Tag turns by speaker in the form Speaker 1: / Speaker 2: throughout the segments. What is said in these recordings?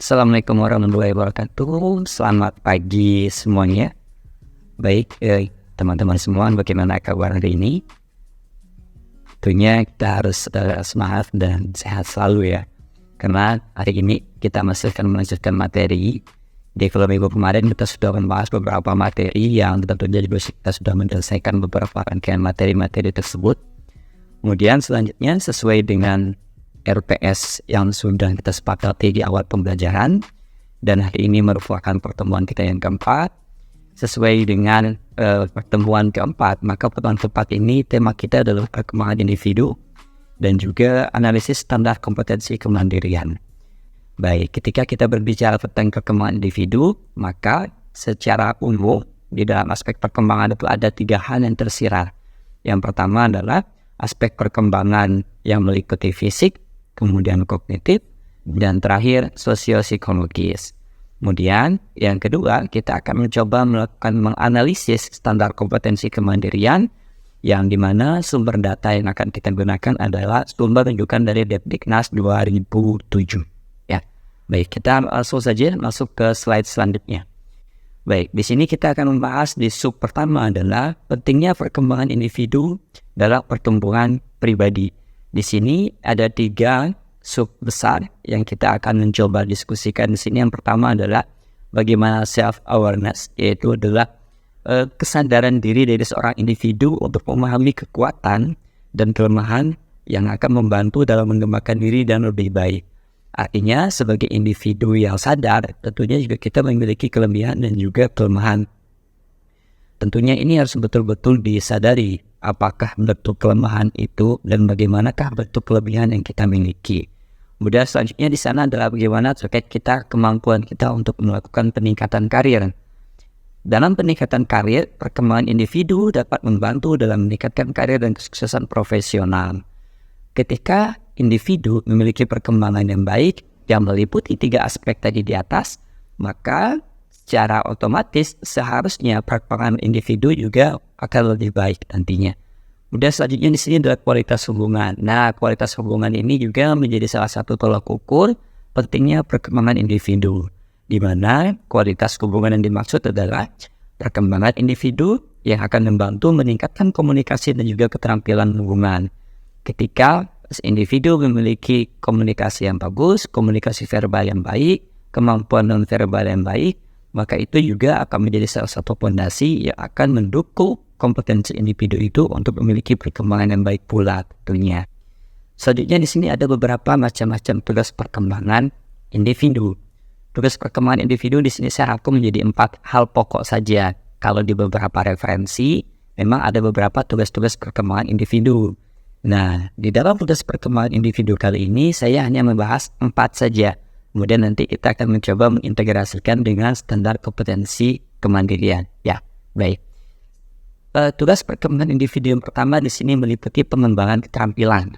Speaker 1: Assalamualaikum warahmatullahi wabarakatuh. Selamat pagi semuanya. Baik, teman-teman semua, bagaimana kabar hari ini? Tentunya kita harus semangat dan sehat selalu ya. Karena hari ini kita masih akan melanjutkan materi. Di film minggu kemarin kita sudah membahas beberapa materi yang tentunya juga kita sudah menyelesaikan beberapa rangkaian materi-materi tersebut. Kemudian selanjutnya sesuai dengan RPS yang sudah kita sepakati di awal pembelajaran, dan hari ini merupakan pertemuan kita yang keempat. Sesuai dengan pertemuan keempat, maka pertemuan keempat ini tema kita adalah perkembangan individu dan juga analisis standar kompetensi kemandirian. Baik, ketika kita berbicara tentang perkembangan individu, maka secara umum di dalam aspek perkembangan itu ada 3 hal yang tersirat. Yang pertama adalah aspek perkembangan yang meliputi fisik, kemudian kognitif, dan terakhir sosio-psikologis. Kemudian yang kedua, kita akan mencoba melakukan menganalisis standar kompetensi kemandirian, yang dimana sumber data yang akan kita gunakan adalah sumber rujukan dari Depdiknas 2007. Ya, baik, kita langsung saja masuk ke slide selanjutnya. Baik, di sini kita akan membahas di sub pertama adalah pentingnya perkembangan individu dalam pertumbuhan pribadi. Di sini ada 3 sub besar yang kita akan mencoba diskusikan di sini. Yang pertama adalah bagaimana self-awareness, yaitu adalah kesadaran diri dari seorang individu untuk memahami kekuatan dan kelemahan yang akan membantu dalam mengembangkan diri dan lebih baik. Artinya sebagai individu yang sadar, tentunya juga kita memiliki kelebihan dan juga kelemahan. Tentunya ini harus betul-betul disadari apakah bentuk kelemahan itu dan bagaimanakah bentuk kelebihan yang kita miliki. Kemudian selanjutnya di sana adalah bagaimana terkait kemampuan kita untuk melakukan peningkatan karir. Dalam peningkatan karir, perkembangan individu dapat membantu dalam meningkatkan karir dan kesuksesan profesional. Ketika individu memiliki perkembangan yang baik yang meliputi 3 aspek tadi di atas, maka secara otomatis seharusnya perkembangan individu juga akan lebih baik nantinya. Kemudian selanjutnya di sini adalah kualitas hubungan. Nah, kualitas hubungan ini juga menjadi salah satu tolak ukur pentingnya perkembangan individu, di mana kualitas hubungan yang dimaksud adalah perkembangan individu yang akan membantu meningkatkan komunikasi dan juga keterampilan hubungan. Ketika individu memiliki komunikasi yang bagus, komunikasi verbal yang baik, kemampuan non-verbal yang baik, maka itu juga akan menjadi salah satu fondasi yang akan mendukung kompetensi individu itu untuk memiliki perkembangan yang baik pula tentunya. Selanjutnya di sini ada beberapa macam-macam tugas perkembangan individu. Tugas perkembangan individu di sini saya rangkum menjadi 4 hal pokok saja. Kalau di beberapa referensi, memang ada beberapa tugas-tugas perkembangan individu. Nah, di dalam tugas perkembangan individu kali ini saya hanya membahas 4 saja. Kemudian nanti kita akan mencoba mengintegrasikan dengan standar kompetensi kemandirian. Ya, baik. Tugas perkembangan individu yang pertama di sini meliputi pengembangan keterampilan.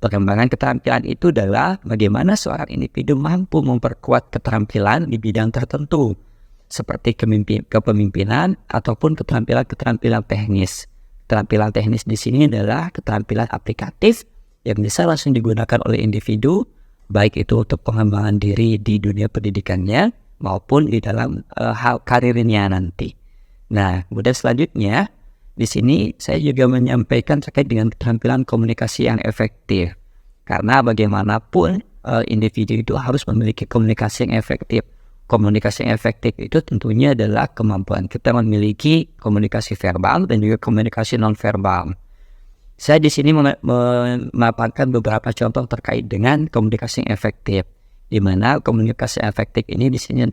Speaker 1: Pengembangan keterampilan itu adalah bagaimana seorang individu mampu memperkuat keterampilan di bidang tertentu, seperti kepemimpinan ataupun keterampilan-keterampilan teknis. Keterampilan teknis di sini adalah keterampilan aplikatif yang bisa langsung digunakan oleh individu, baik itu untuk pengembangan diri di dunia pendidikannya maupun di dalam hal karirnya nanti. Nah, kemudian selanjutnya di sini saya juga menyampaikan terkait dengan keterampilan komunikasi yang efektif. Karena bagaimanapun individu itu harus memiliki komunikasi yang efektif. Komunikasi yang efektif itu tentunya adalah kemampuan kita memiliki komunikasi verbal dan juga komunikasi non-verbal. Saya di sini memaparkan beberapa contoh terkait dengan komunikasi yang efektif, di mana komunikasi efektif ini di sini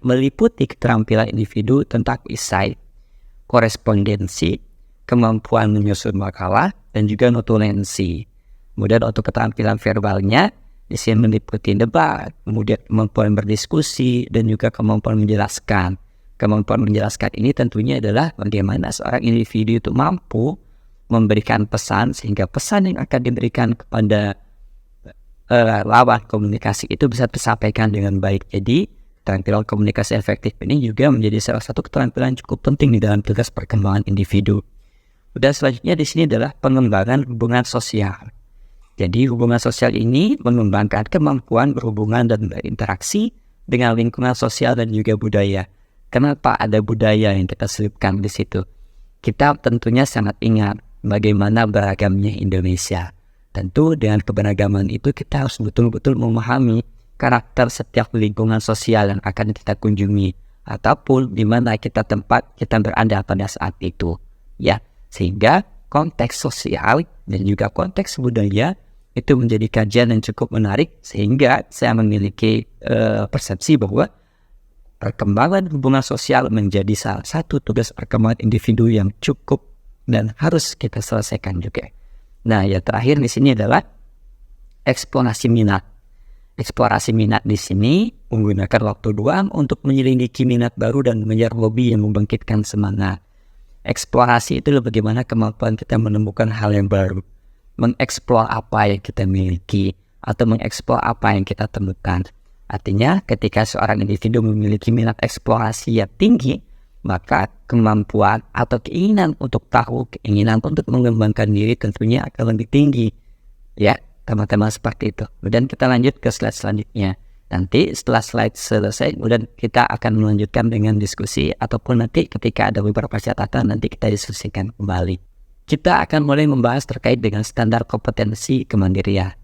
Speaker 1: meliputi keterampilan individu tentang insight, korespondensi, kemampuan menyusun makalah, dan juga notulensi. Kemudian untuk keterampilan verbalnya di sini meliputi debat, kemudian kemampuan berdiskusi, dan juga kemampuan menjelaskan. Kemampuan menjelaskan ini tentunya adalah bagaimana seorang individu itu mampu memberikan pesan sehingga pesan yang akan diberikan kepada lawan komunikasi itu bisa tersampaikan dengan baik. Jadi keterampilan komunikasi efektif ini juga menjadi salah satu keterampilan cukup penting di dalam tugas perkembangan individu. Dan selanjutnya di sini adalah pengembangan hubungan sosial. Jadi hubungan sosial ini mengembangkan kemampuan berhubungan dan berinteraksi dengan lingkungan sosial dan juga budaya. Kenapa ada budaya yang kita selipkan di situ? Kita tentunya sangat ingat bagaimana beragamnya Indonesia. Tentu dengan keberagaman itu kita harus betul-betul memahami karakter setiap lingkungan sosial yang akan kita kunjungi ataupun di mana kita berada pada saat itu. Ya, sehingga konteks sosial dan juga konteks budaya itu menjadi kajian yang cukup menarik, sehingga saya memiliki persepsi bahwa perkembangan hubungan sosial menjadi salah satu tugas perkembangan individu yang cukup dan harus kita selesaikan juga. Nah, yang terakhir di sini adalah eksplorasi minat. Eksplorasi minat di sini menggunakan waktu luang untuk menyelidiki minat baru dan mengejar hobi yang membangkitkan semangat. Eksplorasi itu bagaimana kemampuan kita menemukan hal yang baru, mengeksplor apa yang kita miliki, atau mengeksplor apa yang kita temukan. Artinya, ketika seorang individu memiliki minat eksplorasi yang tinggi, maka kemampuan atau keinginan untuk tahu, keinginan untuk mengembangkan diri tentunya akan lebih tinggi. Ya, teman-teman, seperti itu. Kemudian kita lanjut ke slide selanjutnya. Nanti setelah slide selesai, kemudian kita akan melanjutkan dengan diskusi, ataupun nanti ketika ada beberapa catatan, nanti kita diskusikan kembali. Kita akan mulai membahas terkait dengan standar kompetensi kemandirian.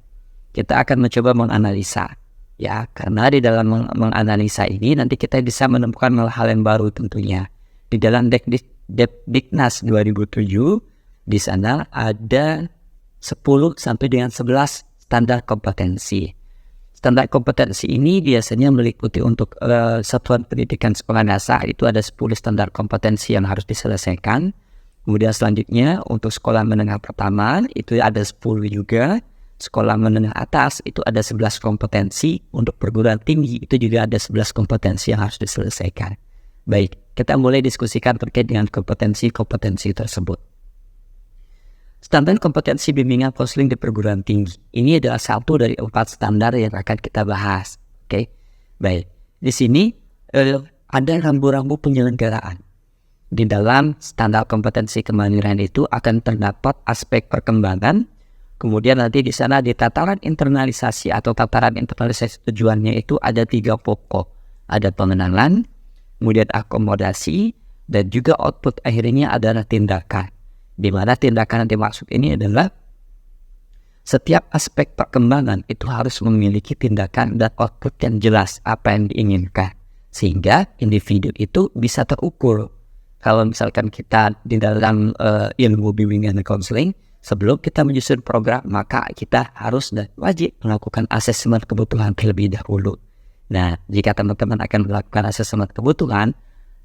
Speaker 1: Kita akan mencoba menganalisa. Ya, karena di dalam menganalisa ini nanti kita bisa menemukan hal-hal yang baru tentunya. Di dalam Diknas 2007, di sana ada 10 sampai dengan 11 standar kompetensi. Standar kompetensi ini biasanya meliputi untuk satuan pendidikan sekolah dasar itu ada 10 standar kompetensi yang harus diselesaikan. Kemudian selanjutnya untuk sekolah menengah pertama itu ada 10 juga. Sekolah menengah atas itu ada 11 kompetensi. Untuk perguruan tinggi itu juga ada 11 kompetensi yang harus diselesaikan. Baik, kita mulai diskusikan terkait dengan kompetensi-kompetensi tersebut. Standar kompetensi bimbingan konseling di perguruan tinggi. Ini adalah satu dari 4 standar yang akan kita bahas. Oke, baik. Di sini ada rambu-rambu penyelenggaraan. Di dalam standar kompetensi kemandirian itu akan terdapat aspek perkembangan. Kemudian nanti di sana di tataran internalisasi atau tataran internalisasi tujuannya itu ada 3 pokok. Ada pengenalan, kemudian akomodasi, dan juga output akhirnya adalah tindakan. Di mana tindakan yang dimaksud ini adalah setiap aspek perkembangan itu harus memiliki tindakan dan output yang jelas apa yang diinginkan. Sehingga individu itu bisa terukur. Kalau misalkan kita di dalam ilmu bimbingan dan konseling, sebelum kita menyusun program, maka kita harus dan wajib melakukan asesmen kebutuhan terlebih dahulu. Nah, jika teman-teman akan melakukan asesmen kebutuhan,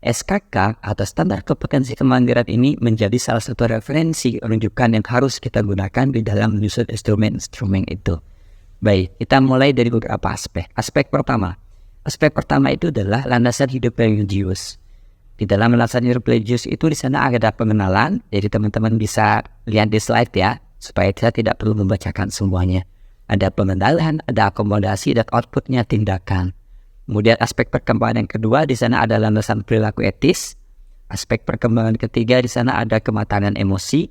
Speaker 1: SKK atau standar kompetensi kemandirian ini menjadi salah satu referensi rujukan yang harus kita gunakan di dalam menyusun instrumen-instrumen itu. Baik, kita mulai dari beberapa aspek. Aspek pertama itu adalah landasan hidup religius. Di dalam landasan hidup religius itu di sana ada pengenalan, jadi teman-teman bisa lihat di slide ya, supaya kita tidak perlu membacakan semuanya. Ada pengenalan, ada akomodasi, dan outputnya tindakan. Kemudian aspek perkembangan yang kedua di sana ada landasan perilaku etis. Aspek perkembangan ketiga di sana ada kematangan emosi.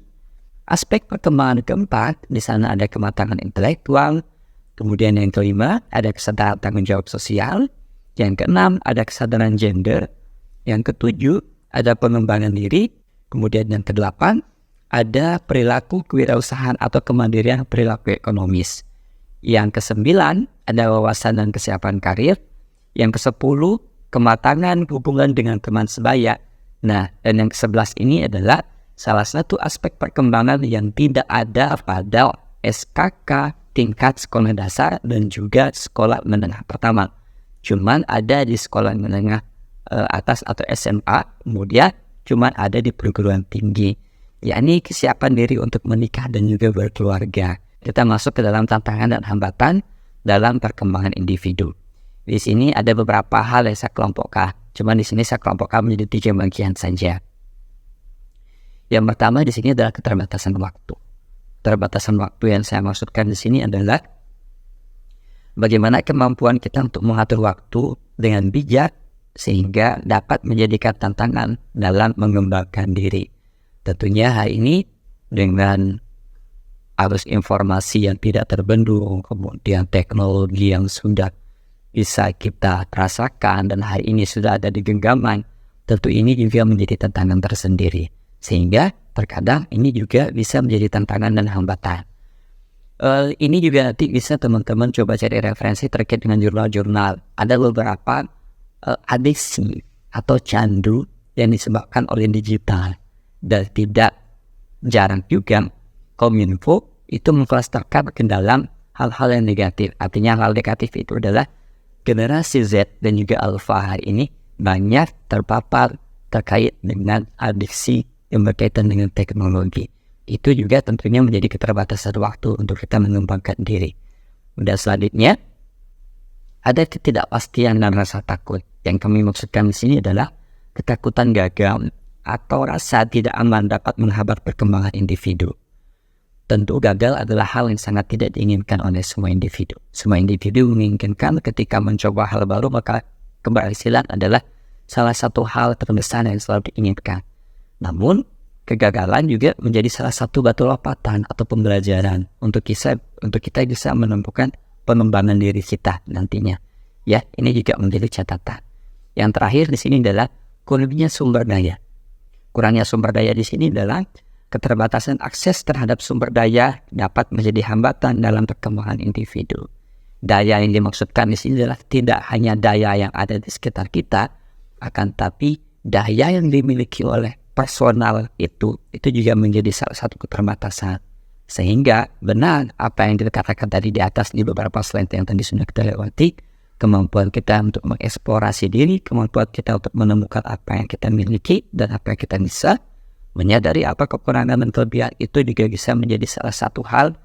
Speaker 1: Aspek perkembangan keempat di sana ada kematangan intelektual. Kemudian yang kelima ada kesadaran tanggung jawab sosial. Yang keenam ada kesadaran gender. Yang ketujuh ada pengembangan diri. Kemudian yang kedelapan ada perilaku kewirausahaan atau kemandirian perilaku ekonomis. Yang kesembilan ada wawasan dan kesiapan karir. Yang ke-10 kematangan hubungan dengan teman sebaya. Nah, dan yang ke-11 ini adalah salah satu aspek perkembangan yang tidak ada pada SKK tingkat sekolah dasar dan juga sekolah menengah pertama. Cuman ada di sekolah menengah atas atau SMA, kemudian cuman ada di perguruan tinggi. Yakni kesiapan diri untuk menikah dan juga berkeluarga. Kita masuk ke dalam tantangan dan hambatan dalam perkembangan individu. Di sini ada beberapa hal yang saya kelompokkan. Cuman di sini saya kelompokkan menjadi 3 bagian saja. Yang pertama di sini adalah keterbatasan waktu. Keterbatasan waktu yang saya maksudkan di sini adalah bagaimana kemampuan kita untuk mengatur waktu dengan bijak sehingga dapat menjadikan tantangan dalam mengembangkan diri. Tentunya hal ini dengan arus informasi yang tidak terbendung, kemudian teknologi yang sudah bisa kita rasakan dan hari ini sudah ada di genggaman, tentu ini juga menjadi tantangan tersendiri. Sehingga terkadang ini juga bisa menjadi tantangan dan hambatan. Ini juga nanti bisa teman-teman coba cari referensi terkait dengan jurnal-jurnal. Ada beberapa adiksi atau candu yang disebabkan oleh digital, dan tidak jarang juga Kominfo itu mengklasterkan ke dalam hal-hal yang negatif. Artinya hal negatif itu adalah generasi Z dan juga Alpha hari ini banyak terpapar terkait dengan adiksi yang berkaitan dengan teknologi. Itu juga tentunya menjadi keterbatasan waktu untuk kita mengembangkan diri. Dan selanjutnya, ada ketidakpastian dan rasa takut. Yang kami maksudkan di sini adalah ketakutan gagal atau rasa tidak aman dapat menghambat perkembangan individu. Tentu gagal adalah hal yang sangat tidak diinginkan oleh semua individu. Semua individu menginginkan ketika mencoba hal baru, maka keberhasilan adalah salah satu hal terbesar yang selalu diinginkan. Namun, kegagalan juga menjadi salah satu batu lompatan atau pembelajaran untuk kita bisa menemukan pengembangan diri kita nantinya. Ya, ini juga menjadi catatan. Yang terakhir di sini adalah kurangnya sumber daya. Kurangnya sumber daya di sini adalah keterbatasan akses terhadap sumber daya dapat menjadi hambatan dalam perkembangan individu. Daya yang dimaksudkan di sini adalah tidak hanya daya yang ada di sekitar kita, akan tapi daya yang dimiliki oleh personal itu juga menjadi salah satu keterbatasan. Sehingga benar apa yang dikatakan tadi di atas di beberapa slide yang tadi sudah kita lewati, kemampuan kita untuk mengeksplorasi diri, kemampuan kita untuk menemukan apa yang kita miliki dan apa yang kita bisa, menyadari apa kekurangan dan kelebihan itu juga bisa menjadi salah satu hal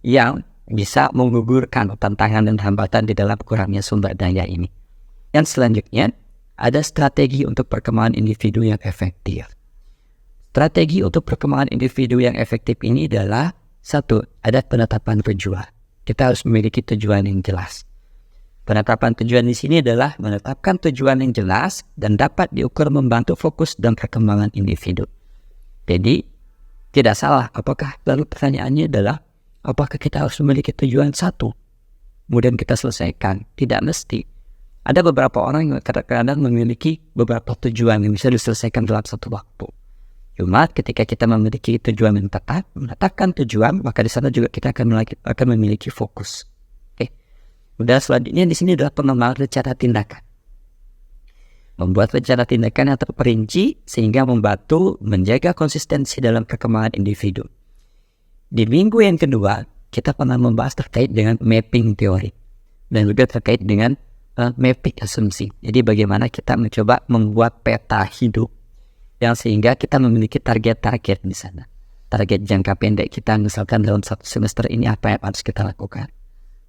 Speaker 1: yang bisa menggugurkan tantangan dan hambatan di dalam kurangnya sumber daya ini. Yang selanjutnya, ada strategi untuk perkembangan individu yang efektif. Strategi untuk perkembangan individu yang efektif ini adalah satu, ada penetapan tujuan. Kita harus memiliki tujuan yang jelas. Penetapan tujuan di sini adalah menetapkan tujuan yang jelas dan dapat diukur membantu fokus dan perkembangan individu. Jadi, tidak salah. Lalu pertanyaannya adalah, apakah kita harus memiliki tujuan satu, kemudian kita selesaikan? Tidak mesti. Ada beberapa orang yang kadang-kadang memiliki beberapa tujuan yang bisa diselesaikan dalam satu waktu. Cuma ketika kita memiliki tujuan yang tetap, menetapkan tujuan, maka di sana juga kita akan memiliki fokus. Oke. Kemudian selanjutnya di sini adalah pengembangan rencana tindakan. Membuat rencana tindakan yang terperinci sehingga membantu menjaga konsistensi dalam perkembangan individu. Di minggu yang kedua, kita pernah membahas terkait dengan mapping teori dan juga terkait dengan mapping asumsi. Jadi bagaimana kita mencoba membuat peta hidup yang sehingga kita memiliki target-target di sana. Target jangka pendek kita misalkan dalam satu semester ini apa yang harus kita lakukan.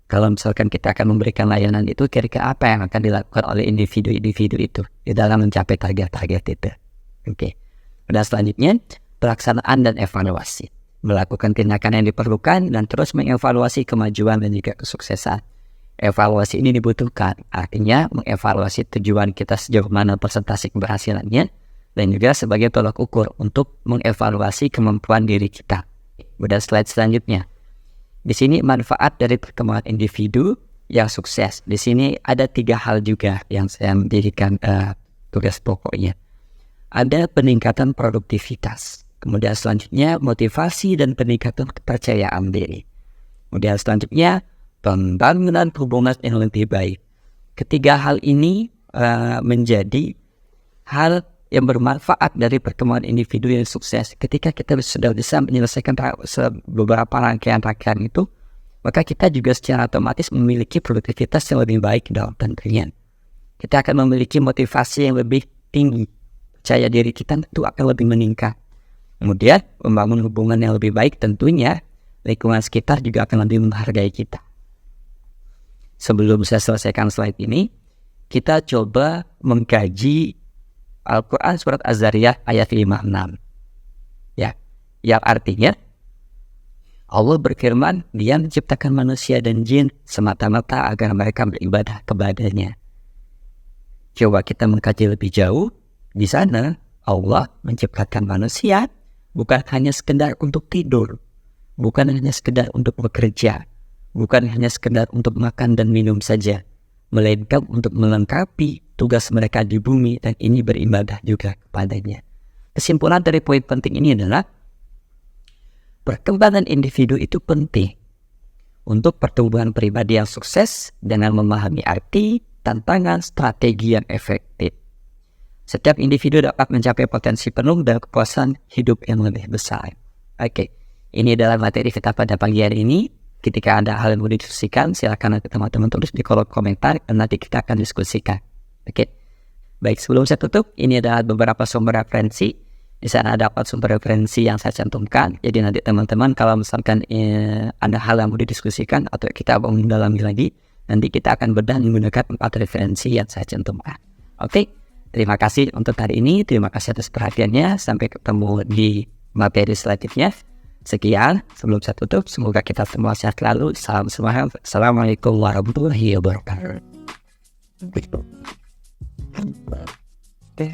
Speaker 1: Kalau misalkan kita akan memberikan layanan itu, kira-kira apa yang akan dilakukan oleh individu-individu itu di dalam mencapai target-target itu. Oke. Dan selanjutnya, pelaksanaan dan evaluasi. Melakukan tindakan yang diperlukan dan terus mengevaluasi kemajuan dan juga kesuksesan. Evaluasi ini dibutuhkan, artinya mengevaluasi tujuan kita sejauh mana persentase keberhasilannya, dan juga sebagai tolak ukur untuk mengevaluasi kemampuan diri kita. Kemudian slide selanjutnya. Di sini manfaat dari perkembangan individu yang sukses. Di sini ada 3 hal juga yang saya menjadikan tugas pokoknya. Ada peningkatan produktivitas. Kemudian selanjutnya motivasi dan peningkatan kepercayaan diri. Kemudian selanjutnya pembangunan hubungan yang lebih baik. Ketiga hal ini menjadi hal yang bermanfaat dari perkembangan individu yang sukses. Ketika kita sudah bisa menyelesaikan beberapa rangkaian-rangkaian itu, maka kita juga secara otomatis memiliki produktivitas yang lebih baik dalam tentunya. Kita akan memiliki motivasi yang lebih tinggi. Percaya diri kita tentu akan lebih meningkat. Kemudian membangun hubungan yang lebih baik, tentunya lingkungan sekitar juga akan lebih menghargai kita. Sebelum saya selesaikan slide ini, kita coba mengkaji Al-Quran surat Az-Zariyat ayat 56. Ya, yang artinya Allah berfirman, Dia menciptakan manusia dan jin semata-mata agar mereka beribadah kepadanya. Coba kita mengkaji lebih jauh. Di sana Allah menciptakan manusia bukan hanya sekedar untuk tidur, bukan hanya sekedar untuk bekerja, bukan hanya sekedar untuk makan dan minum saja, melainkan untuk melengkapi tugas mereka di bumi, dan ini beribadah juga kepadanya. Kesimpulan dari poin penting ini adalah perkembangan individu itu penting untuk pertumbuhan pribadi yang sukses dengan memahami arti, tantangan, strategi yang efektif. Setiap individu dapat mencapai potensi penuh dan kepuasan hidup yang lebih besar. Oke, ini adalah materi kita pada pagi hari ini. Ketika ada hal yang mau didiskusikan, silakan nanti teman-teman tulis di kolom komentar dan nanti kita akan diskusikan. Oke, baik, sebelum saya tutup, ini adalah beberapa sumber referensi. Di sana ada sumber referensi yang saya cantumkan. Jadi nanti teman-teman kalau misalkan ada hal yang mau didiskusikan atau kita mau mendalami lagi, nanti kita akan bedah menggunakan 4 referensi yang saya cantumkan. Oke, terima kasih untuk hari ini. Terima kasih atas perhatiannya. Sampai ketemu di materi selanjutnya. Sekian, sebelum saya tutup, semoga kita semua sehat selalu. Salam semangat. Assalamualaikum warahmatullahi wabarakatuh.